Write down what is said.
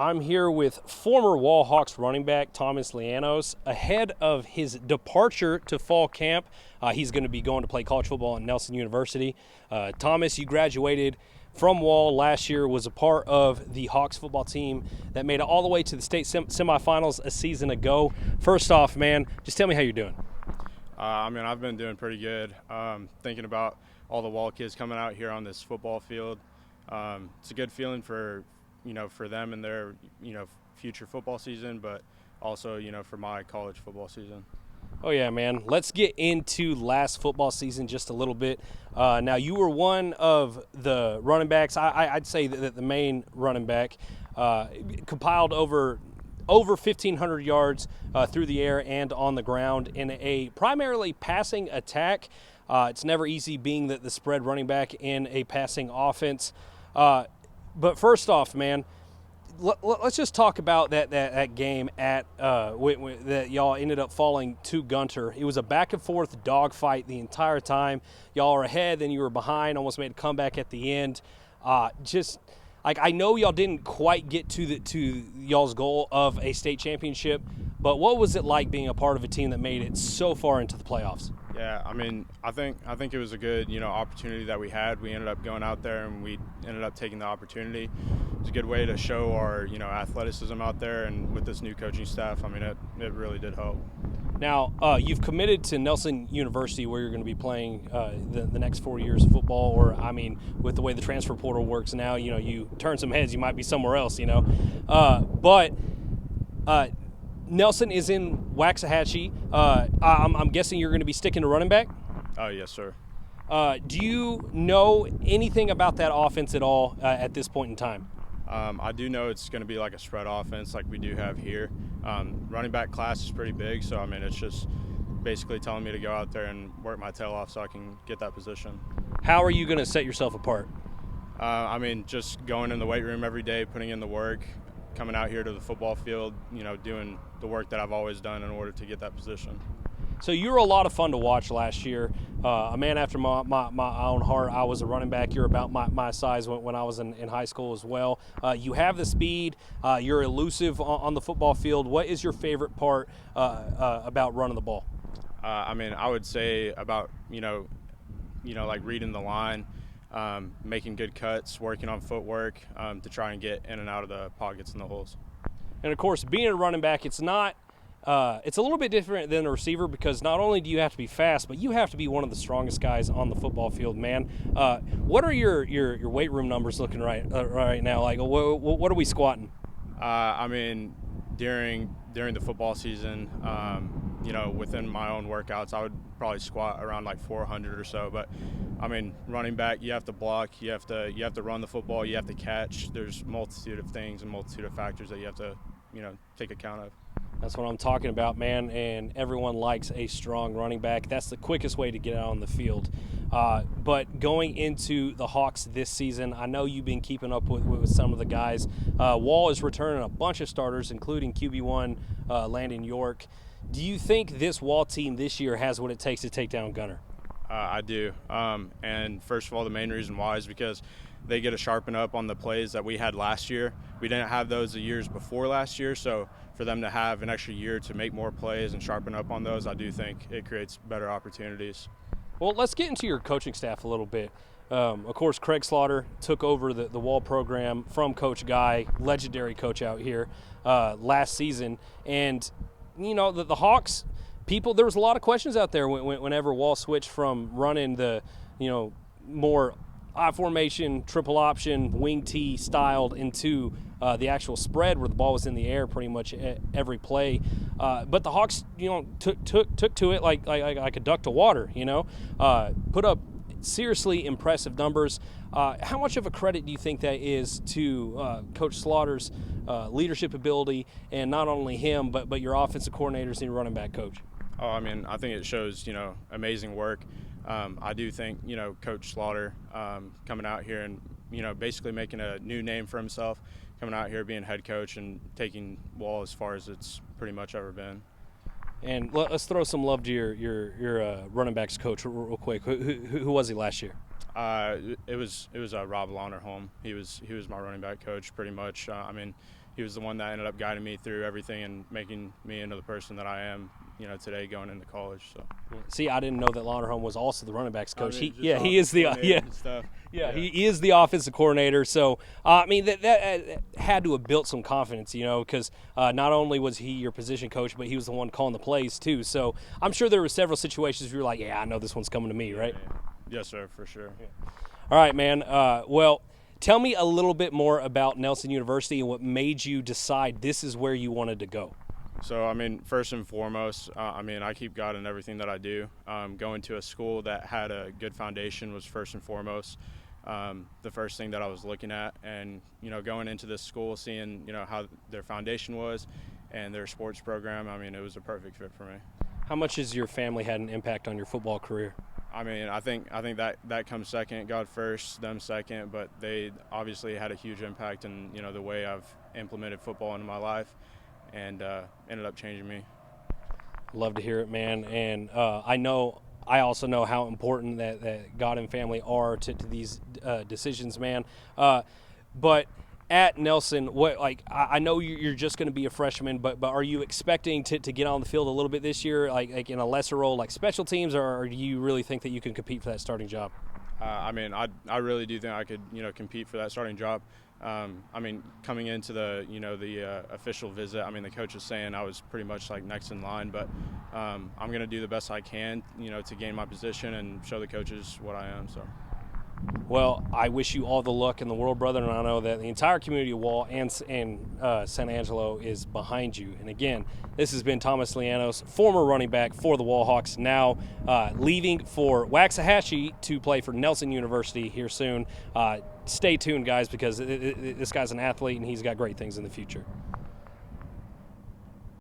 I'm here with former Wall Hawks running back Thomas Leanos. Ahead of his departure to fall camp, he's going to be going to play college football at Nelson University. Thomas, you graduated from Wall last year, was a part of the Hawks football team that made it all the way to the state semifinals a season ago. First off, man, just tell me how you're doing. I've been doing pretty good. Thinking about all the Wall kids coming out here on this football field. It's a good feeling for them and their, future football season, but also, for my college football season. Oh, yeah, man. Let's get into last football season just a little bit. Now, you were one of the running backs. I'd say that the main running back compiled over 1,500 yards through the air and on the ground in a primarily passing attack. It's never easy being the spread running back in a passing offense. But first off, man, let's just talk about that game at that y'all ended up falling to Gunter. It was a back and forth dogfight the entire time. Y'all were ahead, then you were behind, almost made a comeback at the end. I know y'all didn't quite get to y'all's goal of a state championship, but what was it like being a part of a team that made it so far into the playoffs? Yeah, I think it was a good, opportunity that we had. We ended up going out there and we ended up taking the opportunity. It was a good way to show our, athleticism out there, and with this new coaching staff, it really did help. Now, you've committed to Nelson University, where you're going to be playing the next 4 years of football, or, with the way the transfer portal works now, you turn some heads, you might be somewhere else, But Nelson is in Waxahachie. I'm guessing you're going to be sticking to running back? Oh, yes, sir. Do you know anything about that offense at all at this point in time? I do know it's going to be like a spread offense like we do have here. Running back class is pretty big, so, it's just basically telling me to go out there and work my tail off so I can get that position. How are you going to set yourself apart? Just going in the weight room every day, putting in the work, coming out here to the football field, doing the work that I've always done in order to get that position. So you were a lot of fun to watch last year. A man after my own heart. I was a running back. You're about my size when I was in high school as well. You have the speed. You're elusive on the football field. What is your favorite part about running the ball? I would say about, like reading the line, making good cuts, working on footwork to try and get in and out of the pockets and the holes. And, of course, being a running back, it's a little bit different than a receiver, because not only do you have to be fast, but you have to be one of the strongest guys on the football field, man. What are your weight room numbers looking right now? Like, what are we squatting? During the football season, within my own workouts, I would probably squat around like 400 or so. But running back, you have to block, you have to run the football, you have to catch. There's a multitude of things and multitude of factors that you have to, take account of. That's what I'm talking about, man, and everyone likes a strong running back. That's the quickest way to get out on the field. But going into the Hawks this season, I know you've been keeping up with some of the guys. Wall is returning a bunch of starters, including QB1 Landon York. Do you think this Wall team this year has what it takes to take down Gunter? I do. And first of all, the main reason why is because they get to sharpen up on the plays that we had last year. We didn't have those the years before last year, so for them to have an extra year to make more plays and sharpen up on those, I do think it creates better opportunities. Well, let's get into your coaching staff a little bit. Of course, Craig Slaughter took over the Wall program from Coach Guy, legendary coach out here, last season. And, the Hawks, there was a lot of questions out there whenever Wall switched from running the, more I formation, triple option, wing T styled into the actual spread where the ball was in the air pretty much every play. But the Hawks, took to it like a duck to water, put up seriously impressive numbers. How much of a credit do you think that is to Coach Slaughter's leadership ability, and not only him, but your offensive coordinators and your running back coach? Oh, I think it shows, amazing work. I do think, Coach Slaughter coming out here and, basically making a new name for himself, coming out here being head coach and taking Wall as far as it's pretty much ever been. And let's throw some love to your running backs coach real quick. Who was he last year? It was Rob Launerholm. He was my running back coach pretty much. he was the one that ended up guiding me through everything and making me into the person that I am, today going into college. So. See, I didn't know that Lauderholm was also the running backs coach. He is the he is the offensive coordinator. So I mean that had to have built some confidence, because not only was he your position coach, but he was the one calling the plays too. So I'm sure there were several situations where you're like, yeah, I know this one's coming to me, right? Yeah. Yes, sir, for sure. Yeah. All right, man. Well, tell me a little bit more about Nelson University and what made you decide this is where you wanted to go. So, I mean, first and foremost, I keep God in everything that I do. Going to a school that had a good foundation was first and foremost the first thing that I was looking at. And, going into this school, seeing, how their foundation was and their sports program, I mean, it was a perfect fit for me. How much has your family had an impact on your football career? I mean, I think that comes second, God first, them second, but they obviously had a huge impact in, the way I've implemented football into my life. And ended up changing me. Love to hear it, man. And I also know how important that God and family are to these decisions, man. But at Nelson, I know you're just going to be a freshman, but are you expecting to get on the field a little bit this year, like in a lesser role, like special teams, or do you really think that you can compete for that starting job? I really do think I could, compete for that starting job. Coming into the official visit, the coach was saying I was pretty much like next in line, but I'm going to do the best I can, to gain my position and show the coaches what I am. So. Well, I wish you all the luck in the world, brother, and I know that the entire community of Wall and San Angelo is behind you. And again, this has been Thomas Leanos, former running back for the Wall Hawks, now leaving for Waxahachie to play for Nelson University here soon. Stay tuned, guys, because this guy's an athlete and he's got great things in the future.